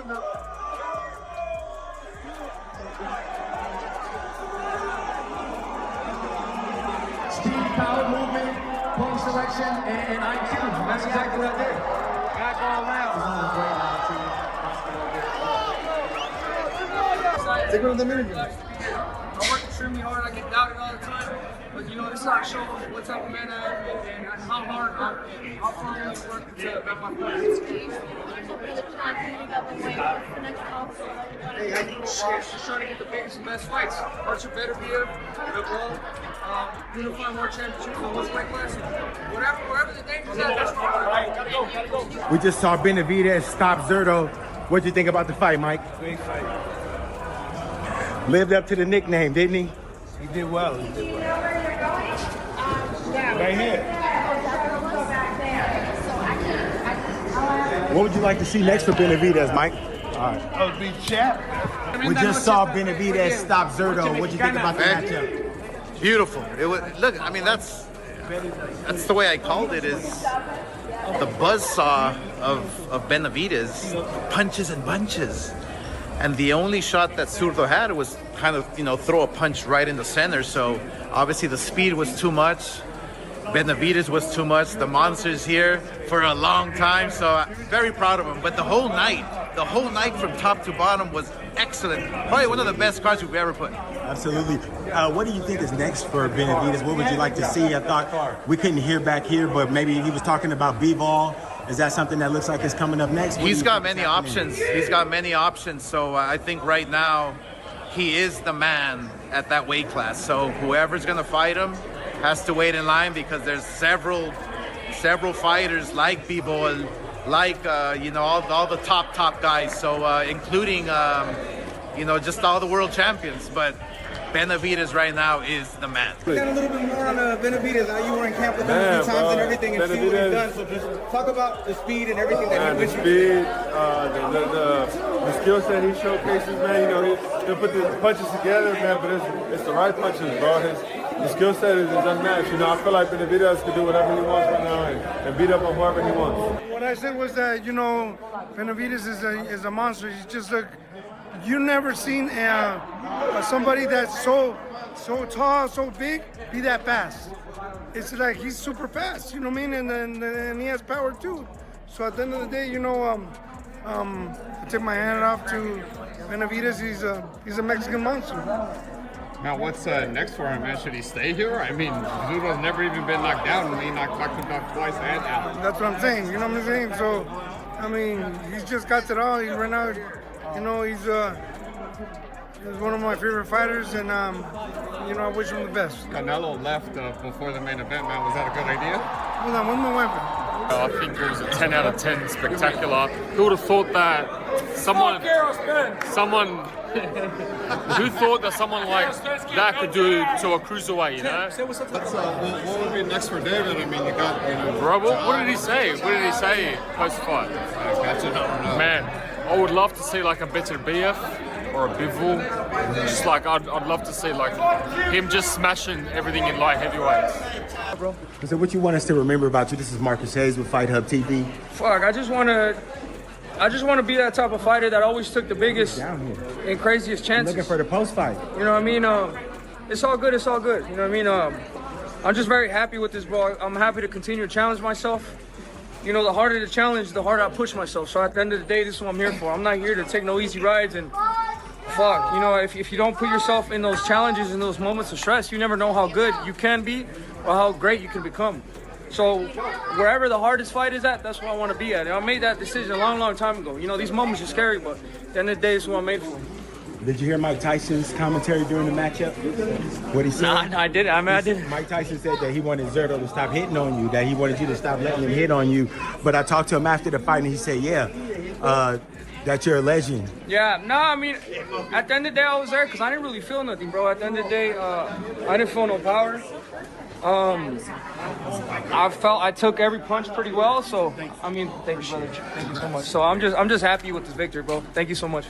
Speed, power, movement, point selection, and IQ. That's exactly what I did. Back all around. Take one of them interviews. I work extremely hard. I get doubted all the time. But you know, this is how I show what type of man I am and how hard, how far I'm going to work to make my point. Just trying to get the biggest and best fights. Archer better be here. The ball, unified world championship, what's weight class. Wherever the danger's at, that's where I gotta go. We just saw Benavidez stop Zurdo. What'd you think about the fight, Mike? Great fight. Lived up to the nickname, didn't he? He did well. He did well. Right here. What would you like to see next for Benavidez, Mike? All right. Oh, big chap. We just saw Benavidez stop Zurdo. What'd you think about the matchup? Beautiful. It was, look, I mean, that's the way I called it, is the buzzsaw of Benavidez, punches and bunches. And the only shot that Zurdo had was kind of, throw a punch right in the center. So obviously the speed was too much. Benavidez was too much. The monster's here for a long time. So very proud of him. But the whole night from top to bottom was excellent. Probably one of the best cards we've ever put. Absolutely. What do you think is next for Benavidez? What would you like to see? I thought we couldn't hear back here, but maybe he was talking about b-ball. Is that something that looks like is coming up next? He's got many options. He's got many options. So I think right now he is the man at that weight class. So whoever's going to fight him has to wait in line, because there's several fighters like b-ball, like all the top guys. So including just all the world champions. But Benavidez right now is the man. Got a little bit more on Benavidez. You were in camp with him a few times and everything, and see what he's done. So just talk about the speed and everything that he went through. The skill set he showcases, man. He'll put the punches together, man. But it's the right punches, bro. The skill set is unmatched. I feel like Benavidez can do whatever he wants right now and beat up on whoever he wants. What I said was that Benavidez is a monster. He's just like, you never seen somebody that's so tall, so big, be that fast. It's like he's super fast, you know what I mean? And he has power too. So at the end of the day, I tip my hand off to Benavidez. He's a Mexican monster. Now, what's next for him, man? Should he stay here? I mean, Zurdo's never even been knocked down. He knocked twice and out. That's what I'm saying. You know what I'm saying? So, I mean, he's just got it all. He's right now. He's one of my favorite fighters, and I wish him the best. Canelo left before the main event, man. Was that a good idea? Hold on, where's my weapon? I think it was a 10 out of 10, spectacular. Who would have thought that someone who thought that someone like that could do to a cruiserweight, What would be next for David? I mean, you got, Bro, what did he say? What did he say post-fight? Man, I would love to see like a better BF or a Bivol. Just like I'd love to see like him just smashing everything in light heavyweights. So what you want us to remember about you? This is Marcus Hayes with Fight Hub TV. Fuck, I just want to be that type of fighter that always took the biggest and craziest chances. Looking for the post-fight. You know what I mean? It's all good. You know what I mean? I'm just very happy with this, bro. I'm happy to continue to challenge myself. The harder the challenge, the harder I push myself. So at the end of the day, this is what I'm here for. I'm not here to take no easy rides and fuck. If you don't put yourself in those challenges and those moments of stress, you never know how good you can be or how great you can become. So wherever the hardest fight is at, that's where I want to be at. And I made that decision a long time ago. These moments are scary, but at the end of the day, it's what I'm made for. Did you hear Mike Tyson's commentary during the matchup? What he said? Nah, I didn't. I didn't. Mike Tyson said that he wanted Zurdo to stop hitting on you, that he wanted you to stop letting him hit on you. But I talked to him after the fight, and he said, that you're a legend. Yeah, I mean, at the end of the day, I was there because I didn't really feel nothing, bro. At the end of the day, I didn't feel no power. I felt I took every punch pretty well, so I mean, thank you, brother. Thank you so much. So I'm just happy with this victory, bro. Thank you so much.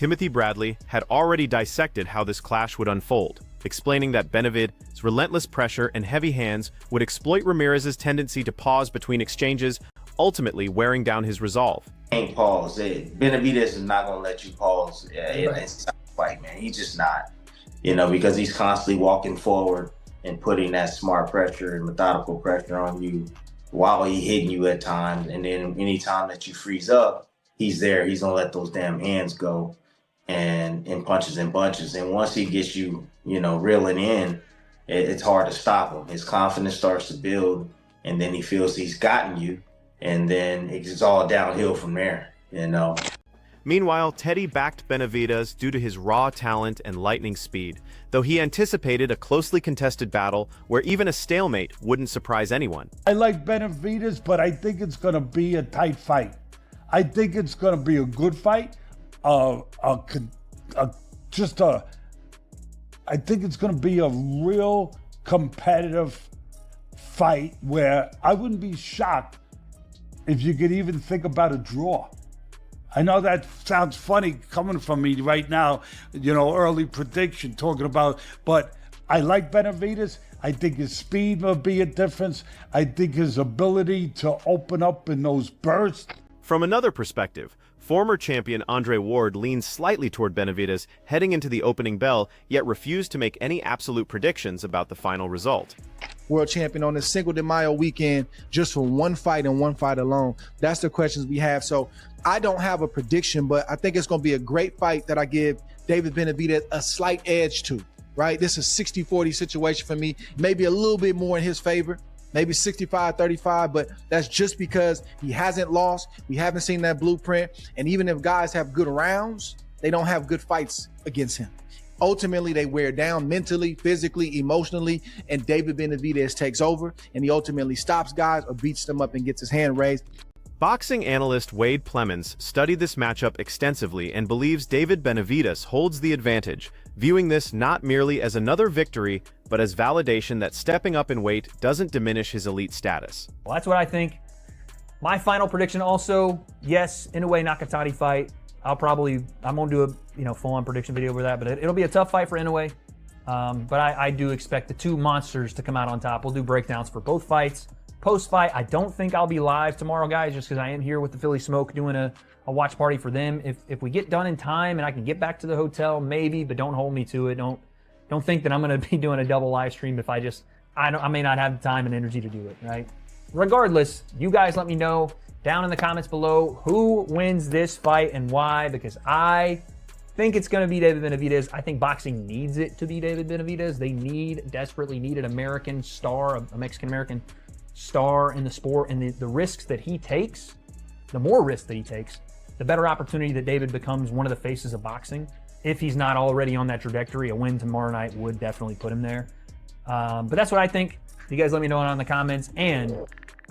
Timothy Bradley, had already dissected how this clash would unfold, explaining that Benavidez' relentless pressure and heavy hands would exploit Ramirez's tendency to pause between exchanges, ultimately wearing down his resolve. Can't pause. Benavidez is not going to let you pause in this fight, man. He's just not, because he's constantly walking forward and putting that smart pressure and methodical pressure on you while he's hitting you at times. And then anytime that you freeze up, he's there. He's going to let those damn hands go and punches and bunches. And once he gets you, reeling in, it's hard to stop him. His confidence starts to build, and then he feels he's gotten you. And then it's all downhill from there, Meanwhile, Teddy backed Benavidez due to his raw talent and lightning speed, though he anticipated a closely contested battle where even a stalemate wouldn't surprise anyone. I like Benavidez, but I think it's going to be a tight fight. I think it's going to be a good fight. I think it's going to be a real competitive fight where I wouldn't be shocked if you could even think about a draw. I know that sounds funny coming from me right now, early prediction talking about, but I like Benavidez. I think his speed will be a difference. I think his ability to open up in those bursts. From another perspective, former champion Andre Ward leaned slightly toward Benavidez heading into the opening bell, yet refused to make any absolute predictions about the final result. World champion on this Cinco de Mayo weekend just for one fight and one fight alone? That's the questions we have. So I don't have a prediction, but I think it's going to be a great fight that I give David Benavidez a slight edge to, right? This is a 60-40 situation for me, maybe a little bit more in his favor, maybe 65-35, but that's just because he hasn't lost. We haven't seen that blueprint. And even if guys have good rounds, they don't have good fights against him. Ultimately, they wear down mentally, physically, emotionally, and David Benavidez takes over, and he ultimately stops guys or beats them up and gets his hand raised. Boxing analyst Wade Plemons studied this matchup extensively and believes David Benavidez holds the advantage, viewing this not merely as another victory, but as validation that stepping up in weight doesn't diminish his elite status. Well, that's what I think. My final prediction also, yes, Inoue Nakatani fight. I'm gonna do a full-on prediction video over that, but it'll be a tough fight for Inoue. But I do expect the two monsters to come out on top. We'll do breakdowns for both fights. Post-fight, I don't think I'll be live tomorrow, guys, just because I am here with the Philly Smoke doing a watch party for them. If we get done in time and I can get back to the hotel, maybe, but don't hold me to it. Don't think that I'm gonna be doing a double live stream if I may not have the time and energy to do it, right? Regardless, you guys let me know down in the comments below who wins this fight and why, because I think it's going to be David Benavidez. I think boxing needs it to be David Benavidez. They desperately need an American star, a Mexican-American star in the sport, and the risks that he takes, the more risks that he takes, the better opportunity that David becomes one of the faces of boxing. If he's not already on that trajectory, a win tomorrow night would definitely put him there. But that's what I think. You guys let me know down in the comments, and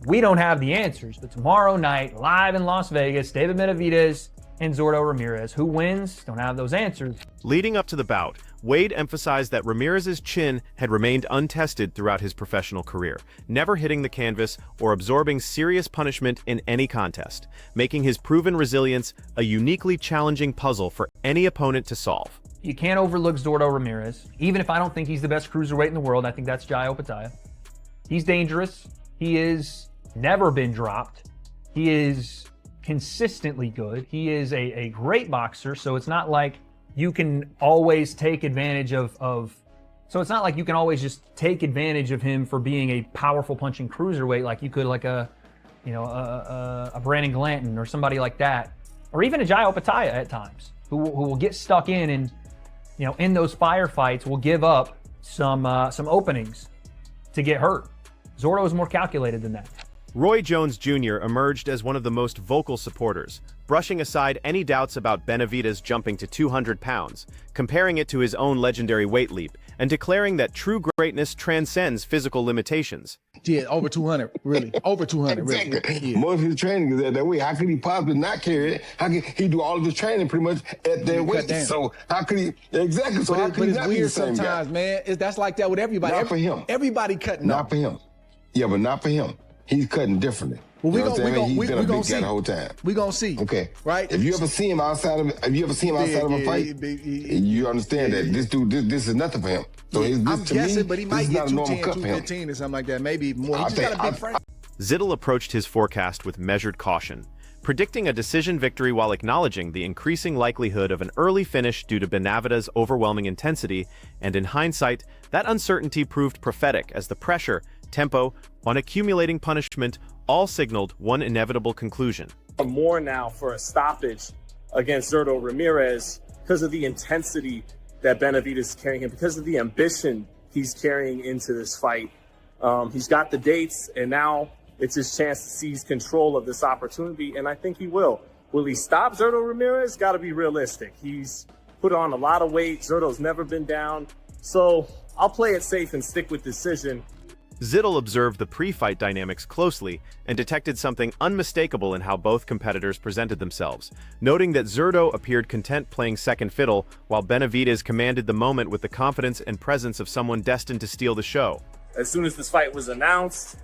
we don't have the answers, but tomorrow night, live in Las Vegas, David Benavidez and Zurdo Ramirez. Who wins? Don't have those answers. Leading up to the bout, Wade emphasized that Ramirez's chin had remained untested throughout his professional career, never hitting the canvas or absorbing serious punishment in any contest, making his proven resilience a uniquely challenging puzzle for any opponent to solve. You can't overlook Zurdo Ramirez. Even if I don't think he's the best cruiserweight in the world, I think that's Jai Opetaia. He's dangerous. He is never been dropped. He is consistently good. He is a great boxer, so it's not like you can always take advantage of so it's not like you can always just take advantage of him for being a powerful punching cruiserweight like you could like a Brandon Glanton or somebody like that, or even a Jai Opetaia at times, who will get stuck in and in those firefights will give up some openings to get hurt. Zurdo is more calculated than that. Roy Jones Jr. emerged as one of the most vocal supporters, brushing aside any doubts about Benavidez jumping to 200 pounds, comparing it to his own legendary weight leap, and declaring that true greatness transcends physical limitations. Yeah, over 200, really. Over 200, really. Exactly. Yeah. Most of his training is at that weight. How could he possibly not carry it? How could he do all of his training pretty much at that weight? So how could he? Exactly. So how could he not be the same guy? Sometimes, man, that's like that with everybody. Not for him. Everybody cutting Not for him. Yeah, but not for him. He's cutting differently. Well, You know what I'm saying? He's been a big guy the whole time. We gonna see. Okay. Right? If you ever see him outside of a fight, you understand that this dude, this is nothing for him. So I'm guessing, but he might get 210, cut for him. 215 or something like that. Maybe more. He just got a big frame. Zittel approached his forecast with measured caution, predicting a decision victory while acknowledging the increasing likelihood of an early finish due to Benavidez's overwhelming intensity, and in hindsight, that uncertainty proved prophetic as the pressure, tempo, on accumulating punishment all signaled one inevitable conclusion. More now for a stoppage against Zurdo Ramirez because of the intensity that Benavidez is carrying him, because of the ambition he's carrying into this fight. He's got the dates, and now it's his chance to seize control of this opportunity, and I think he will. Will he stop Zurdo Ramirez? Got to be realistic. He's put on a lot of weight. Zurdo's never been down. So I'll play it safe and stick with decision. Zittel observed the pre-fight dynamics closely and detected something unmistakable in how both competitors presented themselves, noting that Zurdo appeared content playing second fiddle, while Benavidez commanded the moment with the confidence and presence of someone destined to steal the show. As soon as this fight was announced,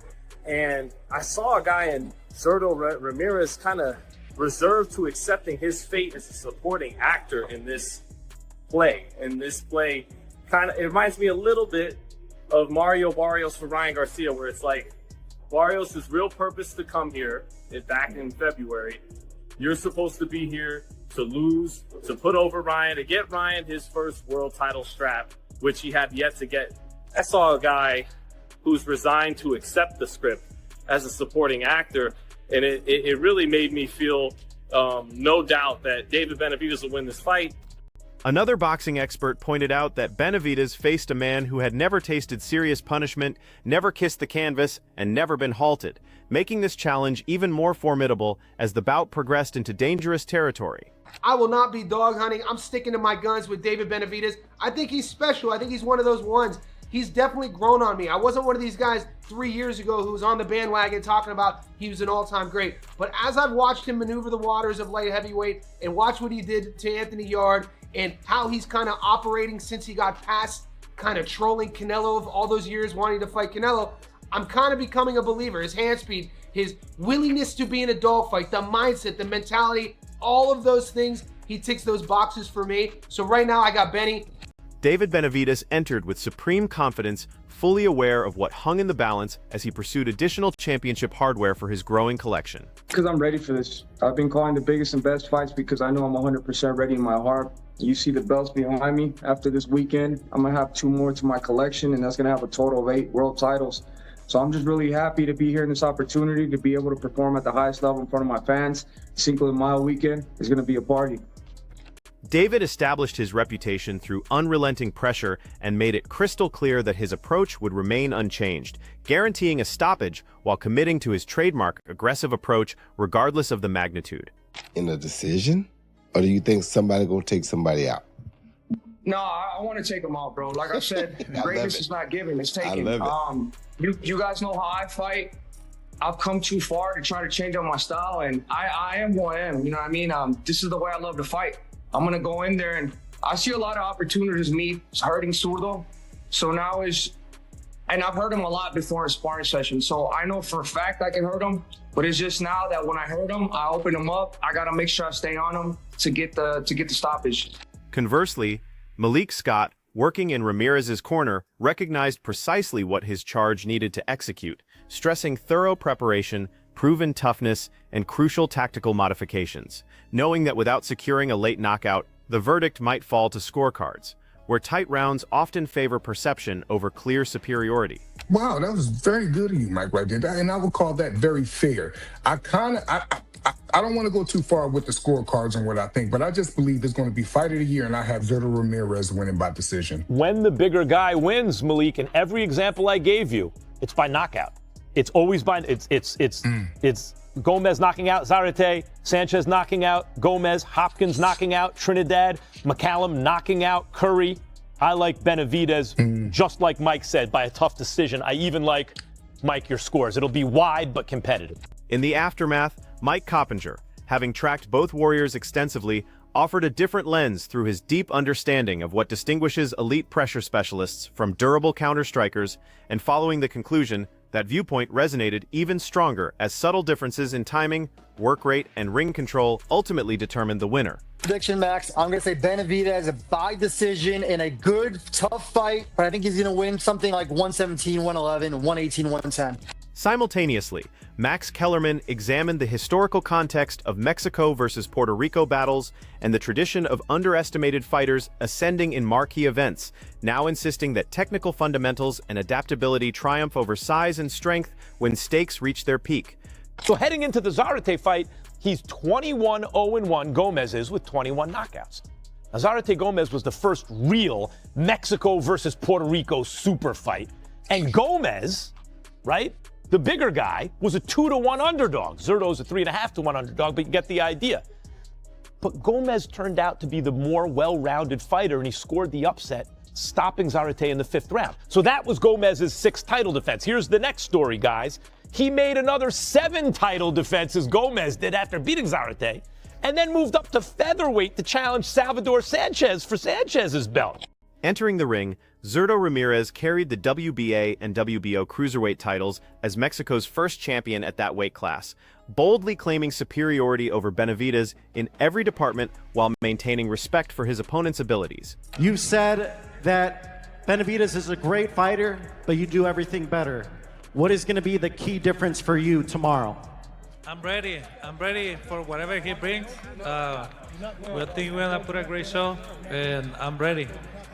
and I saw a guy in Zurdo Ramirez kind of reserved to accepting his fate as a supporting actor in this play. And this play it reminds me a little bit of Mario Barrios for Ryan Garcia, where it's like Barrios' real purpose to come here back in February. You're supposed to be here to lose, to put over Ryan, to get Ryan his first world title strap, which he had yet to get. I saw a guy who's resigned to accept the script as a supporting actor, and it really made me feel no doubt that David Benavidez will win this fight. Another boxing expert pointed out that Benavidez faced a man who had never tasted serious punishment, never kissed the canvas, and never been halted, making this challenge even more formidable as the bout progressed into dangerous territory. I will not be dog hunting. I'm sticking to my guns with David Benavidez. I think he's special. I think he's one of those ones. He's definitely grown on me. I wasn't one of these guys 3 years ago who was on the bandwagon talking about he was an all-time great. But as I've watched him maneuver the waters of light heavyweight and watch what he did to Anthony Yarde and how he's kind of operating since he got past kind of trolling Canelo of all those years wanting to fight Canelo, I'm kind of becoming a believer. His hand speed, his willingness to be in a dogfight, the mindset, the mentality, all of those things, he ticks those boxes for me. So right now I got Benny. David Benavidez entered with supreme confidence, fully aware of what hung in the balance as he pursued additional championship hardware for his growing collection. Because I'm ready for this. I've been calling the biggest and best fights because I know I'm 100% ready in my heart. You see the belts behind me. After this weekend, I'm going to have 2 more to my collection, and that's going to have a total of 8 world titles. So I'm just really happy to be here in this opportunity to be able to perform at the highest level in front of my fans. Cinco de Mayo weekend is going to be a party. David established his reputation through unrelenting pressure and made it crystal clear that his approach would remain unchanged, guaranteeing a stoppage while committing to his trademark aggressive approach regardless of the magnitude. In a decision? Or do you think somebody gonna take somebody out? No, I want to take him out, bro. Like I said, greatness is not given, it's taken. I love it. You guys know how I fight. I've come too far to try to change up my style, and I am who I am. You know what I mean? This is the way I love to fight. I'm going to go in there, and I see a lot of opportunities me hurting Zurdo. So now and I've hurt him a lot before in sparring sessions. So I know for a fact I can hurt him, but it's just now that when I hurt him, I open him up. I got to make sure I stay on him to get the stoppage. Conversely, Malik Scott, working in Ramirez's corner, recognized precisely what his charge needed to execute, stressing thorough preparation, proven toughness, and crucial tactical modifications, knowing that without securing a late knockout, the verdict might fall to scorecards, where tight rounds often favor perception over clear superiority. Wow, that was very good of you, Mike, right there. And I would call that very fair. I don't want to go too far with the scorecards and what I think, but I just believe it's going to be fight of the year, and I have Zurdo Ramirez winning by decision. When the bigger guy wins, Malik, in every example I gave you, it's by knockout. It's always by it's Gomez knocking out Zarate, Sanchez knocking out Gomez, Hopkins knocking out Trinidad, McCallum knocking out Curry. I like Benavidez, just like Mike said, by a tough decision. I even like, Mike, your scores. It'll be wide but competitive. In the aftermath, Mike Coppinger, having tracked both warriors extensively, offered a different lens through his deep understanding of what distinguishes elite pressure specialists from durable counter-strikers, and following the conclusion, That viewpoint resonated even stronger as subtle differences in timing, work rate, and ring control ultimately determined the winner. Prediction, Max, I'm going to say Benavidez by decision in a good, tough fight, but I think he's going to win something like 117, 111, 118, 110. Simultaneously, Max Kellerman examined the historical context of Mexico versus Puerto Rico battles and the tradition of underestimated fighters ascending in marquee events, now insisting that technical fundamentals and adaptability triumph over size and strength when stakes reach their peak. So heading into the Zarate fight, he's 21-0-1, Gomez is, with 21 knockouts. Now, Zarate Gomez was the first real Mexico versus Puerto Rico super fight. And Gomez, right, the bigger guy, was a 2-1 underdog. Zurdo's a 3.5-1 underdog, but you get the idea. But Gomez turned out to be the more well-rounded fighter, and he scored the upset, stopping Zarate in the 5th round. So that was Gomez's 6th title defense. Here's the next story, guys. He made another 7 title defenses, Gomez did, after beating Zarate, and then moved up to featherweight to challenge Salvador Sanchez for Sanchez's belt. Entering the ring, Zurdo Ramirez carried the WBA and WBO cruiserweight titles as Mexico's first champion at that weight class, boldly claiming superiority over Benavidez in every department while maintaining respect for his opponent's abilities. You said that Benavidez is a great fighter, but you do everything better. What is going to be the key difference for you tomorrow? I'm ready. I'm ready for whatever he brings. We think we're going to put a great show, and I'm ready.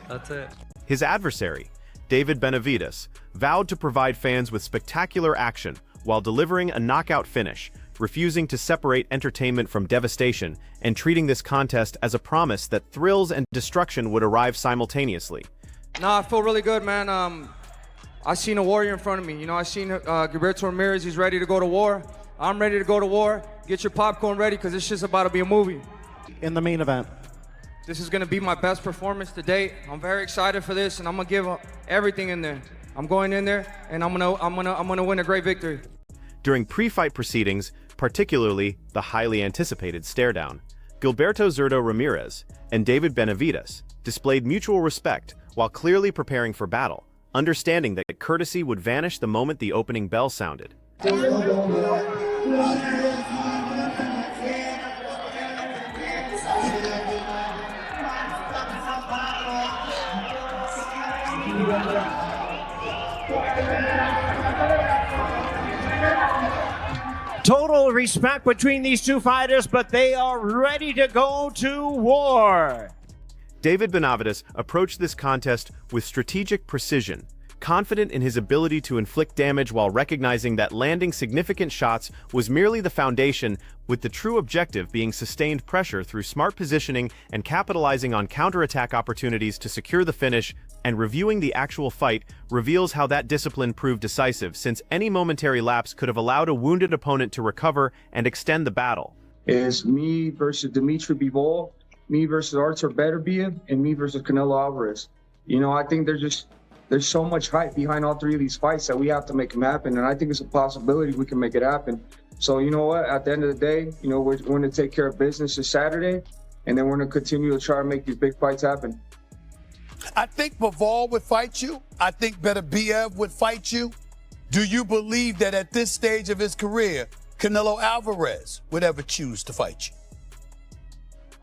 That's it. His adversary, David Benavidez, vowed to provide fans with spectacular action while delivering a knockout finish, refusing to separate entertainment from devastation and treating this contest as a promise that thrills and destruction would arrive simultaneously. Nah, I feel really good, man. I seen a warrior in front of me. You know, I seen Zurdo Ramirez. He's ready to go to war. I'm ready to go to war. Get your popcorn ready, because it's just about to be a movie. In the main event, this is gonna be my best performance to date. I'm very excited for this, and I'm gonna give everything in there. I'm going in there, and I'm gonna win a great victory. During pre-fight proceedings, particularly the highly anticipated stare-down, Gilberto Zurdo Ramirez and David Benavidez displayed mutual respect while clearly preparing for battle, understanding that courtesy would vanish the moment the opening bell sounded. Total respect between these two fighters, but they are ready to go to war. David Benavidez approached this contest with strategic precision, confident in his ability to inflict damage while recognizing that landing significant shots was merely the foundation, with the true objective being sustained pressure through smart positioning and capitalizing on counterattack opportunities to secure the finish. And reviewing the actual fight reveals how that discipline proved decisive, since any momentary lapse could have allowed a wounded opponent to recover and extend the battle. It's me versus Dimitri Bivol, me versus Artur Beterbiev, and me versus Canelo Alvarez. You know, I think there's so much hype behind all 3 of these fights that we have to make them happen, and I think it's a possibility we can make it happen. So you know what, at the end of the day, you know, we're going to take care of business this Saturday, and then we're going to continue to try to make these big fights happen. I think Bivol would fight you. I think Beterbiev would fight you. Do you believe that at this stage of his career, Canelo Alvarez would ever choose to fight you?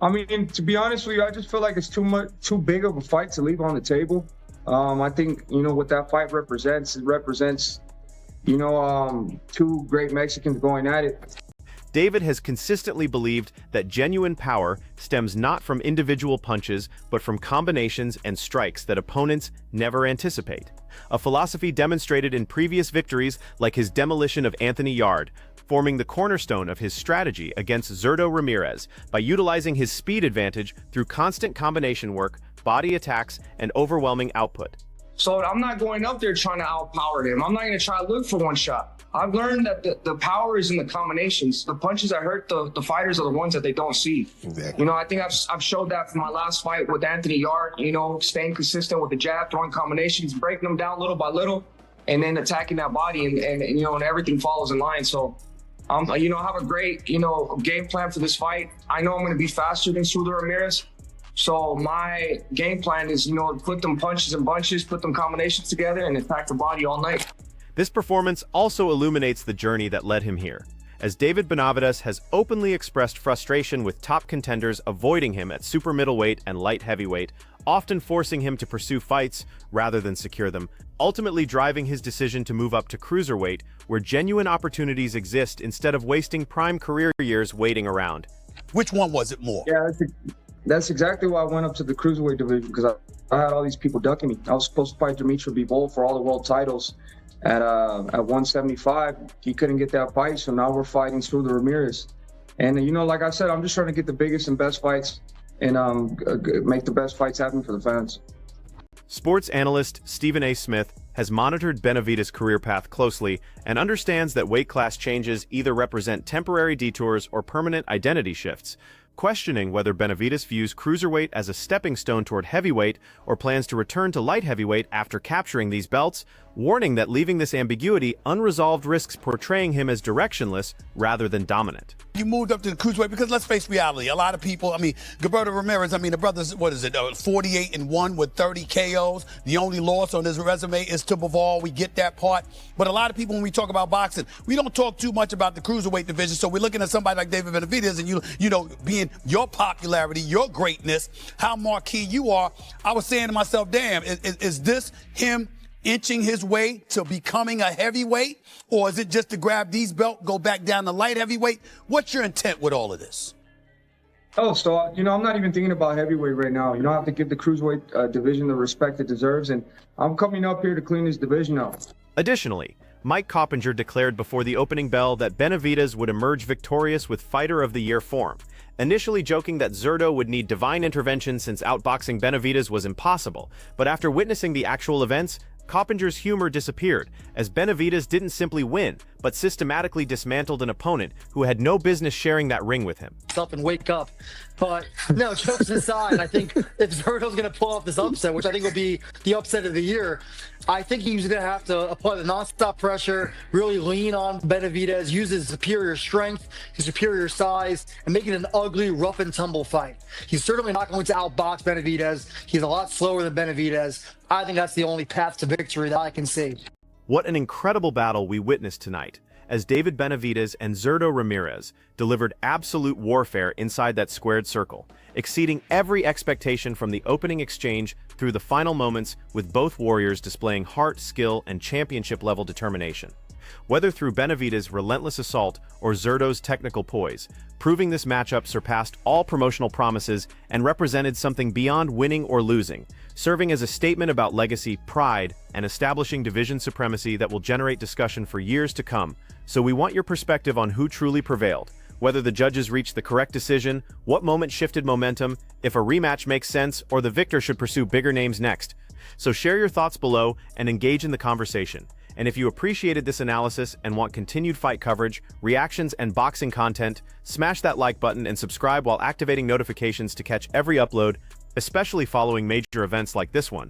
I mean, to be honest with you, I just feel like it's too big of a fight to leave on the table. I think, you know, what that fight represents, you know, 2 great Mexicans going at it. David has consistently believed that genuine power stems not from individual punches, but from combinations and strikes that opponents never anticipate. A philosophy demonstrated in previous victories like his demolition of Anthony Yarde, forming the cornerstone of his strategy against Zurdo Ramirez by utilizing his speed advantage through constant combination work, body attacks, and overwhelming output. So I'm not going up there trying to outpower him. I'm not going to try to look for one shot. I've learned that the power is in the combinations. The punches that hurt the fighters are the ones that they don't see. Exactly. You know, I think I've showed that from my last fight with Anthony Yarde, you know, staying consistent with the jab, throwing combinations, breaking them down little by little, and then attacking that body, and you know, and everything follows in line. So, you know, I have a great, you know, game plan for this fight. I know I'm going to be faster than Zurdo Ramirez. So my game plan is, you know, put them punches and bunches, put them combinations together, and attack the body all night. This performance also illuminates the journey that led him here, as David Benavidez has openly expressed frustration with top contenders avoiding him at super middleweight and light heavyweight, often forcing him to pursue fights rather than secure them, ultimately driving his decision to move up to cruiserweight, where genuine opportunities exist instead of wasting prime career years waiting around. Which one was it more? Yeah, that's exactly why I went up to the cruiserweight division, because I had all these people ducking me. I was supposed to fight Dimitri Bivol for all the world titles at 175. He couldn't get that fight, so now we're fighting Zurdo Ramirez. And you know, like I said, I'm just trying to get the biggest and best fights and make the best fights happen for the fans. Sports analyst Stephen A. Smith has monitored Benavidez' career path closely and understands that weight class changes either represent temporary detours or permanent identity shifts, questioning whether Benavidez views cruiserweight as a stepping stone toward heavyweight or plans to return to light heavyweight after capturing these belts, warning that leaving this ambiguity unresolved risks portraying him as directionless rather than dominant. You moved up to the cruiserweight because let's face reality. A lot of people, Zurdo Ramirez, the brother's, 48-1 with 30 KOs. The only loss on his resume is to Bivol. We get that part. But a lot of people, when we talk about boxing, we don't talk too much about the cruiserweight division. So we're looking at somebody like David Benavidez and you know, being your popularity, your greatness, how marquee you are. I was saying to myself, damn, is this him inching his way to becoming a heavyweight? Or is it just to grab these belts, go back down to light heavyweight? What's your intent with all of this? Oh, so, I'm not even thinking about heavyweight right now. I have to give the cruiserweight division the respect it deserves, and I'm coming up here to clean this division up. Additionally, Mike Coppinger declared before the opening bell that Benavidez would emerge victorious with Fighter of the Year form, initially joking that Zurdo would need divine intervention since outboxing Benavidez was impossible, but after witnessing the actual events, Coppinger's humor disappeared, as Benavidez didn't simply win, but systematically dismantled an opponent who had no business sharing that ring with him. Up and wake up. But no, jokes aside, I think if Zurdo's going to pull off this upset, which I think will be the upset of the year, I think he's going to have to apply the nonstop pressure, really lean on Benavidez, use his superior strength, his superior size, and make it an ugly, rough and tumble fight. He's certainly not going to outbox Benavidez. He's a lot slower than Benavidez. I think that's the only path to victory that I can see. What an incredible battle we witnessed tonight, as David Benavidez and Zurdo Ramirez delivered absolute warfare inside that squared circle, exceeding every expectation from the opening exchange through the final moments, with both warriors displaying heart, skill, and championship-level determination. Whether through Benavidez' relentless assault or Zurdo's technical poise, proving this matchup surpassed all promotional promises and represented something beyond winning or losing, serving as a statement about legacy, pride, and establishing division supremacy that will generate discussion for years to come. So we want your perspective on who truly prevailed, whether the judges reached the correct decision, what moment shifted momentum, if a rematch makes sense, or the victor should pursue bigger names next. So share your thoughts below and engage in the conversation. And if you appreciated this analysis and want continued fight coverage, reactions, and boxing content, smash that like button and subscribe while activating notifications to catch every upload, especially following major events like this one.